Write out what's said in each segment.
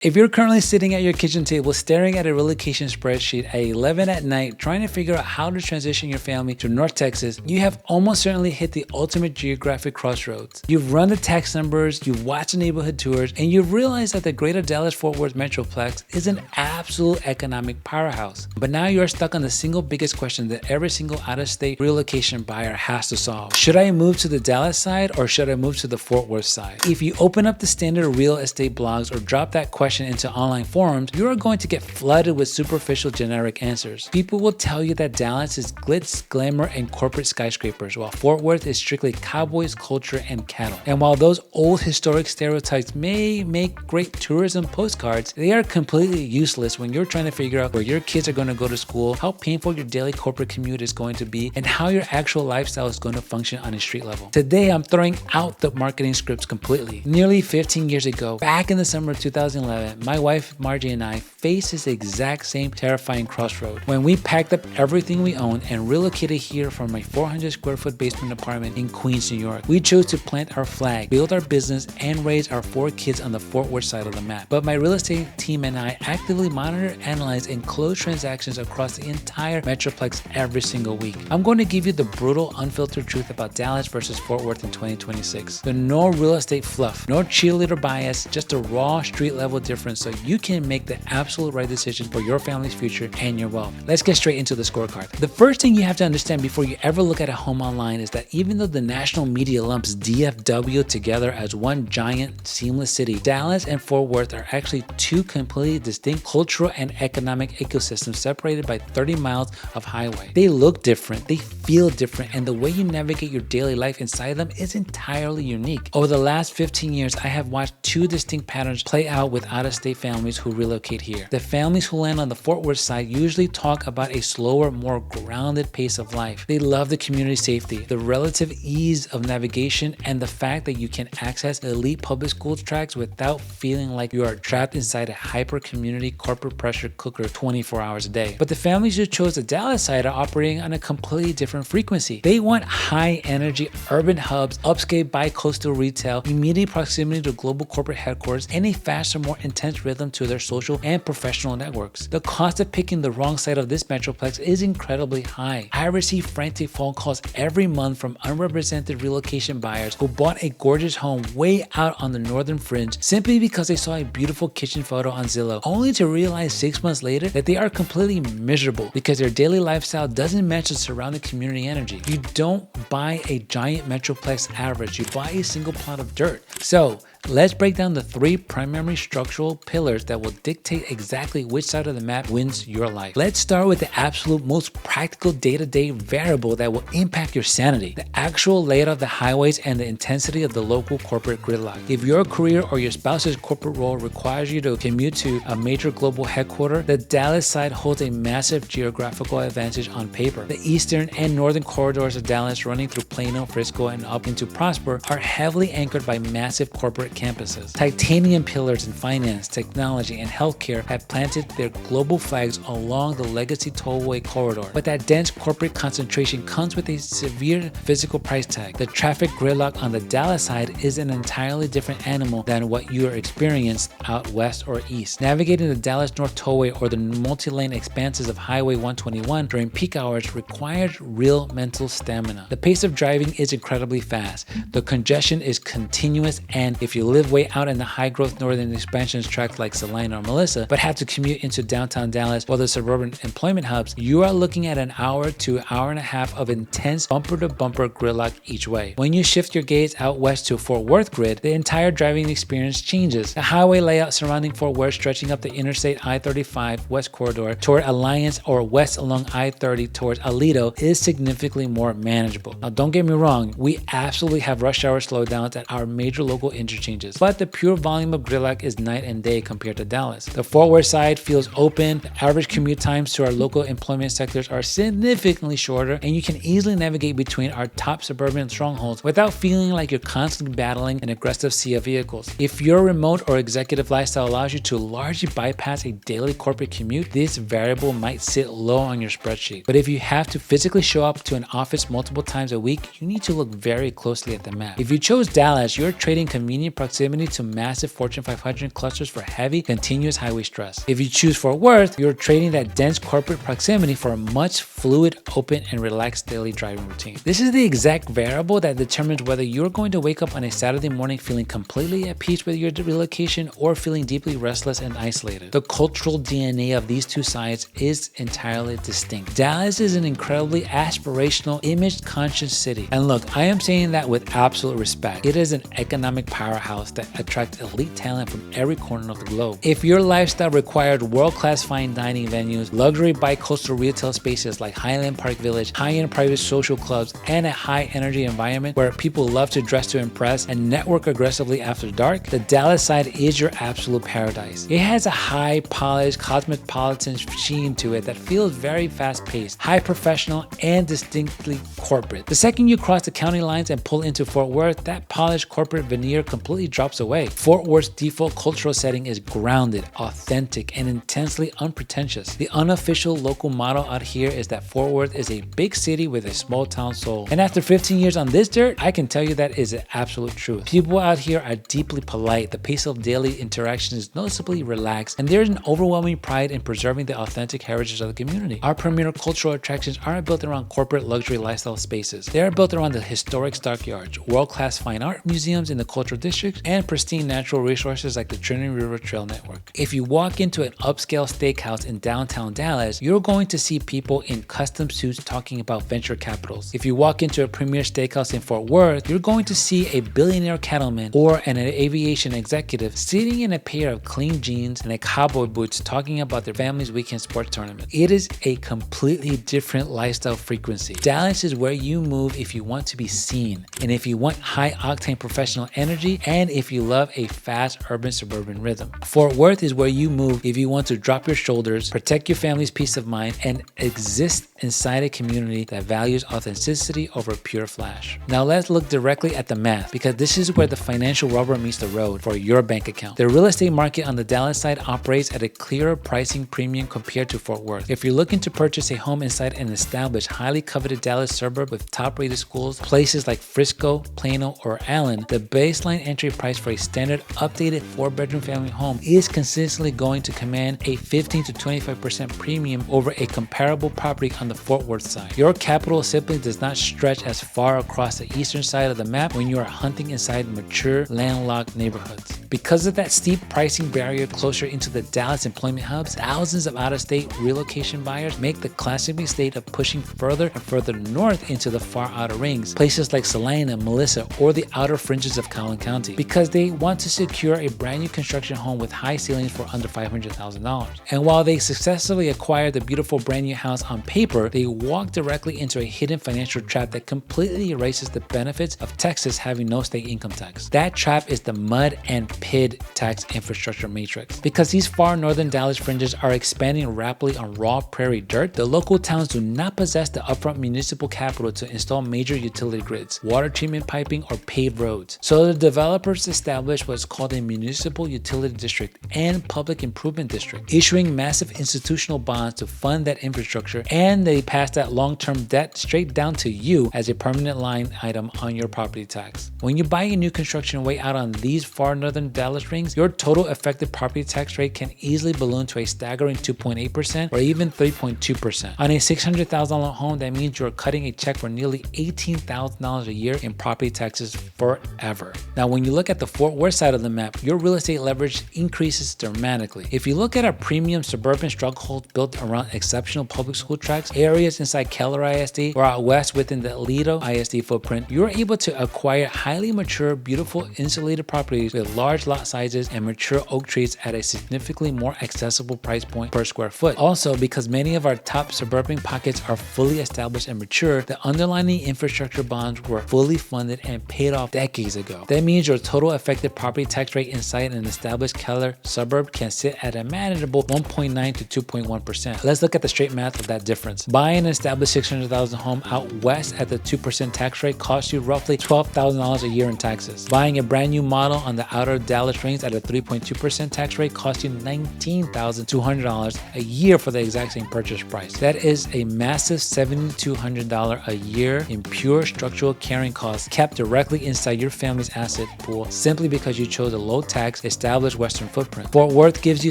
If you're currently sitting at your kitchen table staring at a relocation spreadsheet at 11 at night trying to figure out how to transition your family to North Texas, you have almost certainly hit the ultimate geographic crossroads. You've run the tax numbers, you've watched the neighborhood tours, and you've realized that the greater Dallas-Fort Worth Metroplex is an absolute economic powerhouse. But now you're stuck on the single biggest question that every single out-of-state relocation buyer has to solve. Should I move to the Dallas side or should I move to the Fort Worth side? If you open up the standard real estate blogs or drop that question into online forums, you are going to get flooded with superficial generic answers. People will tell you that Dallas is glitz, glamour, and corporate skyscrapers, while Fort Worth is strictly cowboys, culture, and cattle. And while those old historic stereotypes may make great tourism postcards, they are completely useless when you're trying to figure out where your kids are going to go to school, how painful your daily corporate commute is going to be, and how your actual lifestyle is going to function on a street level. Today, I'm throwing out the marketing scripts completely. Nearly 15 years ago, back in the summer of 2011, my wife Margie and I faced this exact same terrifying crossroad when we packed up everything we owned and relocated here from my 400 square foot basement apartment in Queens, New York. We chose to plant our flag, build our business, and raise our 4 kids on the Fort Worth side of the map. But my real estate team and I actively monitor, analyze, and close transactions across the entire Metroplex every single week. I'm going to give you the brutal, unfiltered truth about Dallas versus Fort Worth in 2026. There's no real estate fluff, no cheerleader bias, just a raw street level difference so you can make the absolute right decision for your family's future and your wealth. Let's get straight into the scorecard. The first thing you have to understand before you ever look at a home online is that even though the national media lumps DFW together as one giant seamless city, Dallas and Fort Worth are actually 2 completely distinct cultural and economic ecosystems separated by 30 miles of highway. They look different, they feel different, and the way you navigate your daily life inside them is entirely unique. Over the last 15 years, I have watched 2 distinct patterns play out with out-of-state families who relocate here. The families who land on the Fort Worth side usually talk about a slower, more grounded pace of life. They love the community safety, the relative ease of navigation, and the fact that you can access elite public school tracks without feeling like you are trapped inside a hyper-community corporate pressure cooker 24 hours a day. But the families who chose the Dallas side are operating on a completely different frequency. They want high-energy urban hubs, upscale bi-coastal retail, immediate proximity to global corporate headquarters, and a faster, more intense rhythm to their social and professional networks. The cost of picking the wrong side of this Metroplex is incredibly high. I receive frantic phone calls every month from unrepresented relocation buyers who bought a gorgeous home way out on the northern fringe simply because they saw a beautiful kitchen photo on Zillow, only to realize 6 months later that they are completely miserable because their daily lifestyle doesn't match the surrounding community energy. You don't buy a giant Metroplex average, you buy a single plot of dirt. So, let's break down the 3 primary structural pillars that will dictate exactly which side of the map wins your life. Let's start with the absolute most practical day-to-day variable that will impact your sanity: the actual layout of the highways and the intensity of the local corporate gridlock. If your career or your spouse's corporate role requires you to commute to a major global headquarters, the Dallas side holds a massive geographical advantage on paper. The eastern and northern corridors of Dallas, running through Plano, Frisco, and up into Prosper, are heavily anchored by massive corporate campuses. Titanium pillars in finance, technology, and healthcare have planted their global flags along the legacy tollway corridor. But that dense corporate concentration comes with a severe physical price tag. The traffic gridlock on the Dallas side is an entirely different animal than what you are experienced out west or east. Navigating the Dallas North Tollway or the multi-lane expanses of Highway 121 during peak hours requires real mental stamina. The pace of driving is incredibly fast. The congestion is continuous, and if you live way out in the high-growth northern expansion tracts like Celina or Melissa, but have to commute into downtown Dallas or the suburban employment hubs, you are looking at an hour to an hour and a half of intense bumper-to-bumper gridlock each way. When you shift your gaze out west to Fort Worth grid, the entire driving experience changes. The highway layout surrounding Fort Worth, stretching up the Interstate I-35 West Corridor toward Alliance or west along I-30 towards Aledo, is significantly more manageable. Now, don't get me wrong, we absolutely have rush hour slowdowns at our major local interchanges, but the pure volume of gridlock is night and day compared to Dallas. The Fort Worth side feels open. The average commute times to our local employment sectors are significantly shorter, and you can easily navigate between our top suburban strongholds without feeling like you're constantly battling an aggressive sea of vehicles. If your remote or executive lifestyle allows you to largely bypass a daily corporate commute, this variable might sit low on your spreadsheet. But if you have to physically show up to an office multiple times a week, you need to look very closely at the map. If you chose Dallas, you're trading convenient proximity to massive Fortune 500 clusters for heavy, continuous highway stress. If you choose Fort Worth, you're trading that dense corporate proximity for a much fluid, open, and relaxed daily driving routine. This is the exact variable that determines whether you're going to wake up on a Saturday morning feeling completely at peace with your relocation or feeling deeply restless and isolated. The cultural DNA of these two sides is entirely distinct. Dallas is an incredibly aspirational, image-conscious city. And look, I am saying that with absolute respect. It is an economic powerhouse that attracts elite talent from every corner of the globe. If your lifestyle required world-class fine dining venues, luxury bi-coastal retail spaces like Highland Park Village, high-end private social clubs, and a high-energy environment where people love to dress to impress and network aggressively after dark, the Dallas side is your absolute paradise. It has a high-polished, cosmopolitan sheen to it that feels very fast-paced, high-professional, and distinctly corporate. The second you cross the county lines and pull into Fort Worth, that polished corporate veneer completely drops away. Fort Worth's default cultural setting is grounded, authentic, and intensely unpretentious. The unofficial local motto out here is that Fort Worth is a big city with a small town soul. And after 15 years on this dirt, I can tell you that is an absolute truth. People out here are deeply polite, the pace of daily interaction is noticeably relaxed, and there is an overwhelming pride in preserving the authentic heritage of the community. Our premier cultural attractions aren't built around corporate luxury lifestyle spaces. They are built around the historic stockyards, world-class fine art museums in the cultural districts, and pristine natural resources like the Trinity River Trail Network. If you walk into an upscale steakhouse in downtown Dallas, you're going to see people in custom suits talking about venture capitals. If you walk into a premier steakhouse in Fort Worth, you're going to see a billionaire cattleman or an aviation executive sitting in a pair of clean jeans and a cowboy boots talking about their family's weekend sports tournament. It is a completely different lifestyle frequency. Dallas is where you move if you want to be seen, and if you want high-octane professional energy, and if you love a fast urban suburban rhythm. Fort Worth is where you move if you want to drop your shoulders, protect your family's peace of mind, and exist inside a community that values authenticity over pure flash. Now let's look directly at the math, because this is where the financial rubber meets the road for your bank account. The real estate market on the Dallas side operates at a clearer pricing premium compared to Fort Worth. If you're looking to purchase a home inside an established, highly coveted Dallas suburb with top-rated schools, places like Frisco, Plano, or Allen, the baseline entry price for a standard updated 4-bedroom family home is consistently going to command a 15 to 25% premium over a comparable property on the Fort Worth side. Your capital simply does not stretch as far across the eastern side of the map when you are hunting inside mature, landlocked neighborhoods. Because of that steep pricing barrier closer into the Dallas employment hubs, thousands of out-of-state relocation buyers make the classic mistake of pushing further and further north into the far outer rings, places like Celina, Melissa, or the outer fringes of Collin County, because they want to secure a brand new construction home with high ceilings for under $500,000. And while they successfully acquire the beautiful brand new house on paper, they walk directly into a hidden financial trap that completely erases the benefits of Texas having no state income tax. That trap is the MUD and PID tax infrastructure matrix. Because these far northern Dallas fringes are expanding rapidly on raw prairie dirt, the local towns do not possess the upfront municipal capital to install major utility grids, water treatment piping, or paved roads. So the developers established what's called a municipal utility district and public improvement district, issuing massive institutional bonds to fund that infrastructure, and they pass that long-term debt straight down to you as a permanent line item on your property tax. When you buy a new construction way out on these far northern Dallas rings, your total effective property tax rate can easily balloon to a staggering 2.8% or even 3.2%. On a $600,000 home, that means you're cutting a check for nearly $18,000 a year in property taxes forever. Now, when you look at the Fort Worth side of the map, your real estate leverage increases dramatically. If you look at our premium suburban strongholds built around exceptional public school tracts, areas inside Keller ISD, or out west within the Lido ISD footprint, you're able to acquire highly mature, beautiful, insulated properties with large lot sizes and mature oak trees at a significantly more accessible price point per square foot. Also, because many of our top suburban pockets are fully established and mature, the underlying infrastructure bonds were fully funded and paid off decades ago. That means your total effective property tax rate inside an established Keller suburb can sit at a manageable 1.9 to 2.1%. Let's look at the straight math of that difference. Buying an established $600,000 home out west at the 2% tax rate costs you roughly $12,000 a year in taxes. Buying a brand new model on the outer Dallas rings at a 3.2% tax rate costs you $19,200 a year for the exact same purchase price. That is a massive $7,200 a year in pure structural carrying costs kept directly inside your family's asset pool. pool simply because you chose a low-tax, established Western footprint. Fort Worth gives you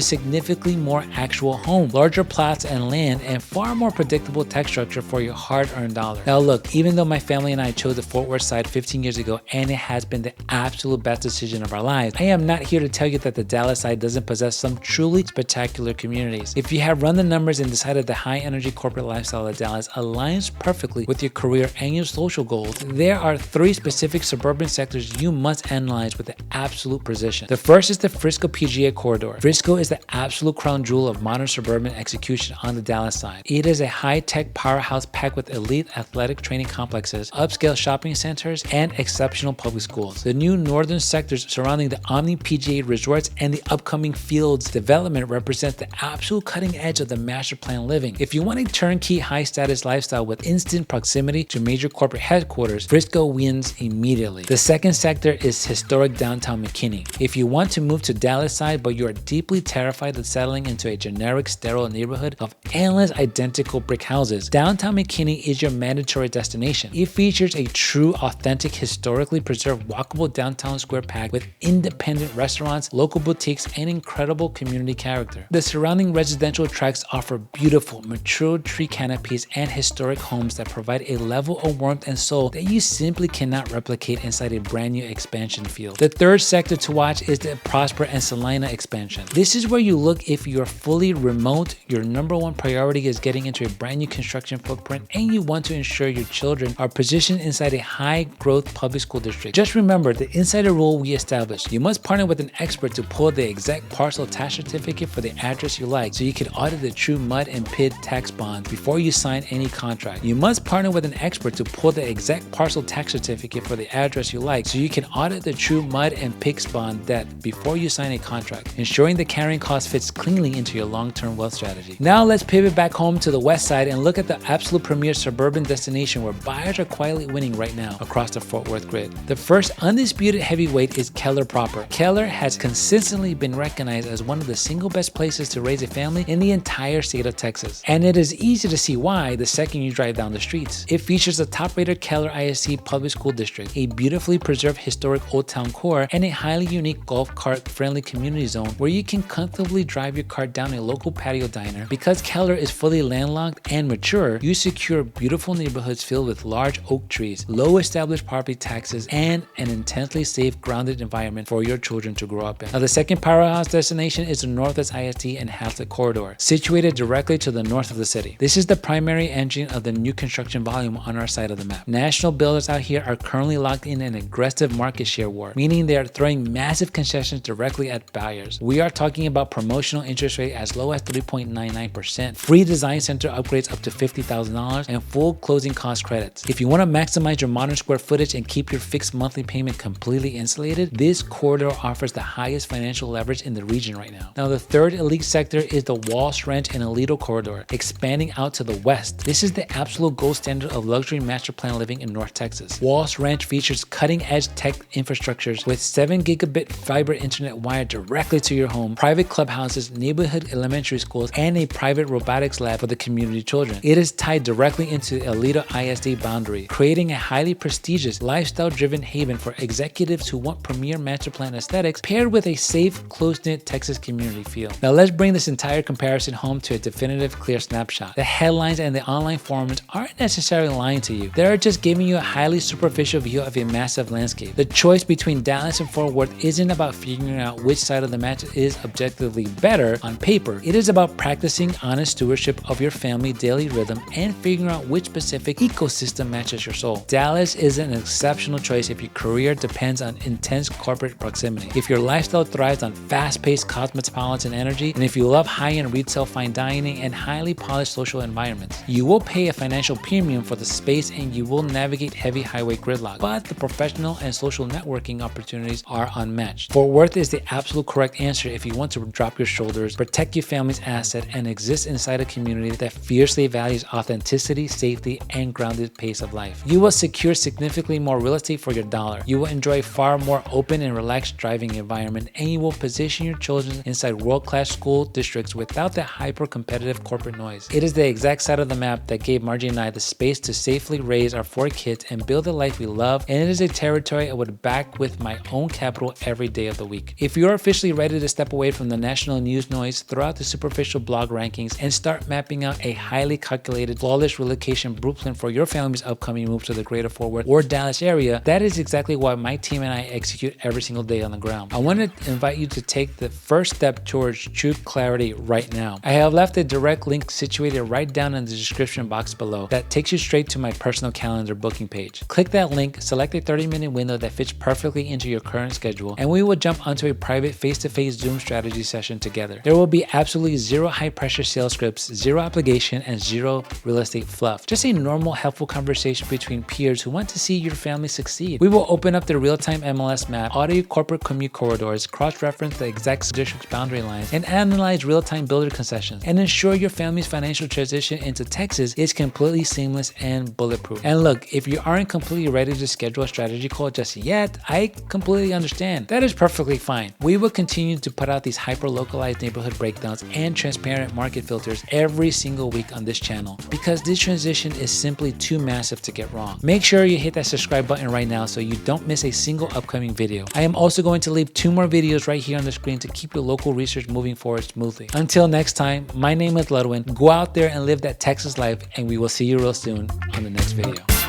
significantly more actual home, larger plots and land, and far more predictable tax structure for your hard-earned dollar. Now look, even though my family and I chose the Fort Worth side 15 years ago and it has been the absolute best decision of our lives, I am not here to tell you that the Dallas side doesn't possess some truly spectacular communities. If you have run the numbers and decided the high-energy corporate lifestyle of Dallas aligns perfectly with your career and your social goals, there are 3 specific suburban sectors you must analyze with the absolute precision. The first is the Frisco PGA corridor. Frisco is the absolute crown jewel of modern suburban execution on the Dallas side. It is a high-tech powerhouse packed with elite athletic training complexes, upscale shopping centers, and exceptional public schools. The new northern sectors surrounding the Omni PGA resorts and the upcoming Fields development represent the absolute cutting edge of the master plan living. If you want a turnkey high-status lifestyle with instant proximity to major corporate headquarters, Frisco wins immediately. The second sector is historic downtown McKinney. If you want to move to Dallas side but you are deeply terrified of settling into a generic sterile neighborhood of endless identical brick houses, downtown McKinney is your mandatory destination. It features a true, authentic, historically preserved walkable downtown square packed with independent restaurants, local boutiques, and incredible community character. The surrounding residential tracts offer beautiful, mature tree canopies and historic homes that provide a level of warmth and soul that you simply cannot replicate inside a brand new expansion field. The third sector to watch is the Prosper and Celina expansion. This is where you look if you're fully remote, your number one priority is getting into a brand new construction footprint, and you want to ensure your children are positioned inside a high growth public school district. Just remember the insider rule we established. You must partner with an expert to pull the exact parcel tax certificate for the address you like so you can audit the true MUD and PID tax bonds before you sign any contract. You must partner with an expert to pull the exact parcel tax certificate for the address you like so you can audit the true MUD and PIX bond debt before you sign a contract, ensuring the carrying cost fits cleanly into your long-term wealth strategy. Now let's pivot back home to the west side and look at the absolute premier suburban destination where buyers are quietly winning right now across the Fort Worth grid. The first undisputed heavyweight is Keller proper. Keller has consistently been recognized as one of the single best places to raise a family in the entire state of Texas. And it is easy to see why the second you drive down the streets. It features the top-rated Keller ISD public school district, a beautifully preserved historic Old Town core, and a highly unique golf cart-friendly community zone where you can comfortably drive your car down a local patio diner. Because Keller is fully landlocked and mature, you secure beautiful neighborhoods filled with large oak trees, low established property taxes, and an intensely safe, grounded environment for your children to grow up in. Now, the second powerhouse destination is the Northwest ISD and Haslet corridor, situated directly to the north of the city. This is the primary engine of the new construction volume on our side of the map. National builders out here are currently locked in an aggressive market share war, meaning they are throwing massive concessions directly at buyers. We are talking about promotional interest rate as low as 3.99%, free design center upgrades up to $50,000, and full closing cost credits. If you want to maximize your modern square footage and keep your fixed monthly payment completely insulated, this corridor offers the highest financial leverage in the region right now. Now, the third elite sector is the Walsh Ranch and Aledo corridor, expanding out to the west. This is the absolute gold standard of luxury master plan living in North Texas. Walsh Ranch features cutting-edge tech infrastructures with 7 gigabit fiber internet wired directly to your home, private clubhouses, neighborhood elementary schools, and a private robotics lab for the community children. It is tied directly into the Aledo ISD boundary, creating a highly prestigious, lifestyle-driven haven for executives who want premier master plan aesthetics paired with a safe, close-knit Texas community feel. Now let's bring this entire comparison home to a definitive, clear snapshot. The headlines and the online forums aren't necessarily lying to you. They're just giving you a highly superficial view of a massive landscape. The choice between Dallas and Fort Worth isn't about figuring out which side of the match is objectively better on paper. It is about practicing honest stewardship of your family daily rhythm and figuring out which specific ecosystem matches your soul. Dallas is an exceptional choice if your career depends on intense corporate proximity, if your lifestyle thrives on fast-paced cosmopolitan energy, and if you love high-end retail, fine dining, and highly polished social environments. You will pay a financial premium for the space and you will navigate heavy highway gridlock, but the professional and social networking opportunities are unmatched. Fort Worth is the absolute correct answer if you want to drop your shoulders, protect your family's asset, and exist inside a community that fiercely values authenticity, safety, and grounded pace of life. You will secure significantly more real estate for your dollar. You will enjoy far more open and relaxed driving environment, and you will position your children inside world-class school districts without the hyper-competitive corporate noise. It is the exact side of the map that gave Margie and I the space to safely raise our 4 kids and build the life we love, and it is a territory I would back back with my own capital every day of the week. If you're officially ready to step away from the national news noise, throw out the superficial blog rankings, and start mapping out a highly calculated, flawless relocation blueprint for your family's upcoming move to the greater Fort Worth or Dallas area, that is exactly what my team and I execute every single day on the ground. I want to invite you to take the first step towards true clarity right now. I have left a direct link situated right down in the description box below that takes you straight to my personal calendar booking page. Click that link, select a 30-minute window that fits perfectly into your current schedule, and we will jump onto a private face-to-face Zoom strategy session together. There will be absolutely zero high-pressure sales scripts, zero obligation, and zero real estate fluff. Just a normal, helpful conversation between peers who want to see your family succeed. We will open up the real-time MLS map, audit corporate commute corridors, cross-reference the exact district's boundary lines, and analyze real-time builder concessions, and ensure your family's financial transition into Texas is completely seamless and bulletproof. And look, if you aren't completely ready to schedule a strategy call just yet, I completely understand. That is perfectly fine. We will continue to put out these hyper-localized neighborhood breakdowns and transparent market filters every single week on this channel because this transition is simply too massive to get wrong. Make sure you hit that subscribe button right now so you don't miss a single upcoming video. I am also going to leave 2 more videos right here on the screen to keep your local research moving forward smoothly. Until next time, my name is Ludwin. Go out there and live that Texas life, and we will see you real soon on the next video.